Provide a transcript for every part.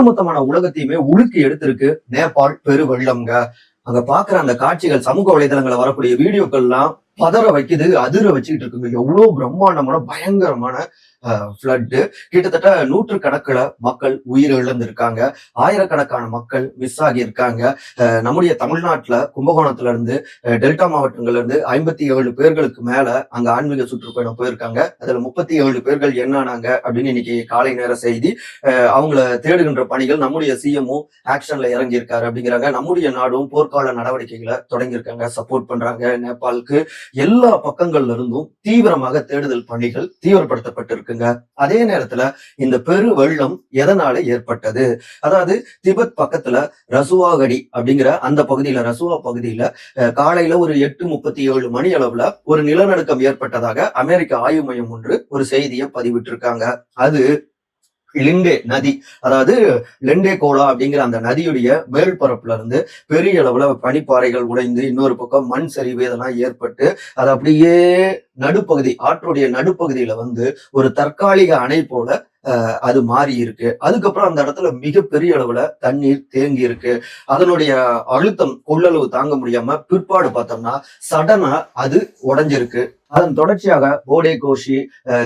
ஒட்டுமொத்தமான உலகத்தையுமே உலுக்கி எடுத்திருக்கு நேபாள் பெரு வெள்ளம்ங்க. அங்க பாக்குற அந்த காட்சிகள் சமூக வலைதளங்களை வரக்கூடிய வீடியோக்கள்லாம் பதற வைக்குது, அதிர வச்சுக்கிட்டு இருக்குங்க. எவ்வளவு பிரம்மாண்டமான பயங்கரமான ஃப்ளட்டு. கிட்டத்தட்ட நூற்றுக்கணக்கில் மக்கள் உயிர் இழந்திருக்காங்க. ஆயிரக்கணக்கான மக்கள் மிஸ் ஆகி இருக்காங்க. நம்முடைய தமிழ்நாட்டுல கும்பகோணத்துல இருந்து டெல்டா மாவட்டங்கள்ல இருந்து 57 பேர்களுக்கு மேல அங்க ஆன்மீக சுற்றுப்பயணம் போயிருக்காங்க. அதுல 37 பேர்கள் என்னானாங்க அப்படின்னு இன்னைக்கு காலை நேர செய்தி. அவங்கள தேடுகின்ற பணிகள் நம்முடைய சிஎம்ஓ ஆக்ஷன்ல இறங்கி இருக்காரு அப்படிங்கிறாங்க. நம்முடைய நாடும் போர்க்கால நடவடிக்கைகளை தொடங்கியிருக்காங்க, சப்போர்ட் பண்றாங்க நேபாளுக்கு. எல்லா பக்கங்கள்ல இருந்தும் தீவிரமாக தேடுதல் பணிகள் தீவிரப்படுத்தப்பட்டிருக்கு. அதே நேரத்துல இந்த பெரு வெள்ளம் எதனால ஏற்பட்டது? அதாவது திபெத் பக்கத்துல ரசுவாகடி அப்படிங்கிற அந்த பகுதியில, ரசுவா பகுதியில காலையில ஒரு 8:37 மணி அளவுல ஒரு நிலநடுக்கம் ஏற்பட்டதாக அமெரிக்க ஆய்வு மையம் ஒன்று ஒரு செய்தியை பதிவிட்டு இருக்காங்க. அது லிண்டே நதி, அதாவது லெண்டே கோலா அப்படிங்கிற அந்த நதியுடைய மேல்பரப்புல இருந்து பெரிய அளவுல பனிப்பாறைகள் உடைந்து இன்னொரு பக்கம் மண் சரிவு இதெல்லாம் ஏற்பட்டு அது அப்படியே நடுப்பகுதி, ஆற்றுடைய நடுப்பகுதியில வந்து ஒரு தற்காலிக அணை போல அது மாறி இருக்கு. அதுக்கப்புறம் அந்த இடத்துல மிகப்பெரிய அளவுல தண்ணீர் தேங்கி இருக்கு. அதனுடைய அழுத்தம் கொள்ளளவு தாங்க முடியாம பிற்பாடு பார்த்தோம்னா சடனா அது உடைஞ்சிருக்கு. அதன் தொடர்ச்சியாக போடே கோஷி,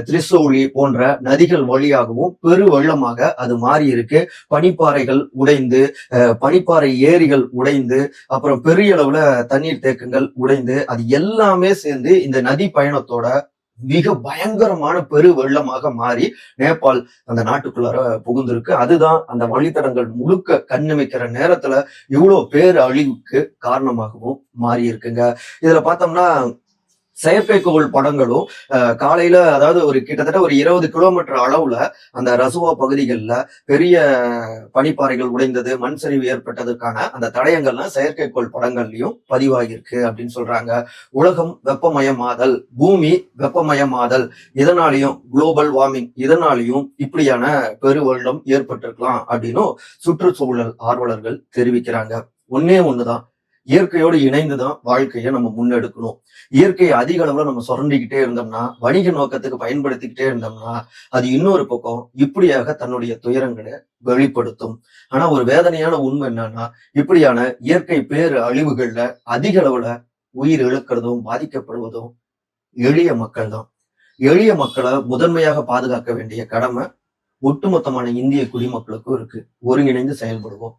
திரிசூலி போன்ற நதிகள் வழியாகவும் பெரு வெள்ளமாக அது மாறி இருக்கு. பனிப்பாறைகள் உடைந்து, பனிப்பாறை ஏரிகள் உடைந்து, அப்புறம் பெரிய அளவுல தண்ணீர் தேக்கங்கள் உடைந்து, அது எல்லாமே சேர்ந்து இந்த நதி பயணத்தோட மிக பயங்கரமான பெரு வெள்ளமாக மாறி நேபாள் அந்த நாட்டுக்குள்ளார புகுந்திருக்கு. அதுதான் அந்த வழித்தடங்கள் முழுக்க கண்ணிமைக்கிற நேரத்துல இவ்வளவு பேர் அழிவுக்கு காரணமாகவும் மாறி இருக்குங்க. இதுல பார்த்தோம்னா செயற்கைக்கோள் படங்களும் காலையில, அதாவது ஒரு கிட்டத்தட்ட ஒரு 20 கிலோமீட்டர் அளவுல அந்த ரசுவா பகுதிகளில் பெரிய பனிப்பாறைகள் உடைந்தது, மண் சரிவு ஏற்பட்டதுக்கான அந்த தடயங்கள்லாம் செயற்கைக்கோள் படங்கள்லயும் பதிவாகியிருக்கு அப்படின்னு சொல்றாங்க. உலகம் வெப்பமயமாதல், பூமி வெப்பமயமாதல், இதனாலையும் குளோபல் வார்மிங், இதனாலையும் இப்படியான பெருவெள்ளம் ஏற்பட்டிருக்கலாம் அப்படின்னு சுற்றுச்சூழல் ஆர்வலர்கள் தெரிவிக்கிறாங்க. ஒன்னே ஒண்ணுதான், இயற்கையோடு இணைந்துதான் வாழ்க்கையை நம்ம முன்னெடுக்கணும். இயற்கையை அதிக அளவுல நம்ம சுரண்டிக்கிட்டே இருந்தோம்னா, வணிக நோக்கத்துக்கு பயன்படுத்திக்கிட்டே இருந்தோம்னா, அது இன்னொரு பக்கம் இப்படியாக தன்னுடைய துயரங்களை வெளிப்படுத்தும். ஆனா ஒரு வேதனையான உண்மை என்னன்னா, இப்படியான இயற்கை பேரு அழிவுகள்ல அதிக அளவுல உயிர் இழக்கிறதும் பாதிக்கப்படுவதும் எளிய மக்கள் தான். எளிய மக்களை முதன்மையாக பாதுகாக்க வேண்டிய கடமை ஒட்டுமொத்தமான இந்திய குடிமக்களுக்கும் இருக்கு. ஒருங்கிணைந்து செயல்படுவோம்.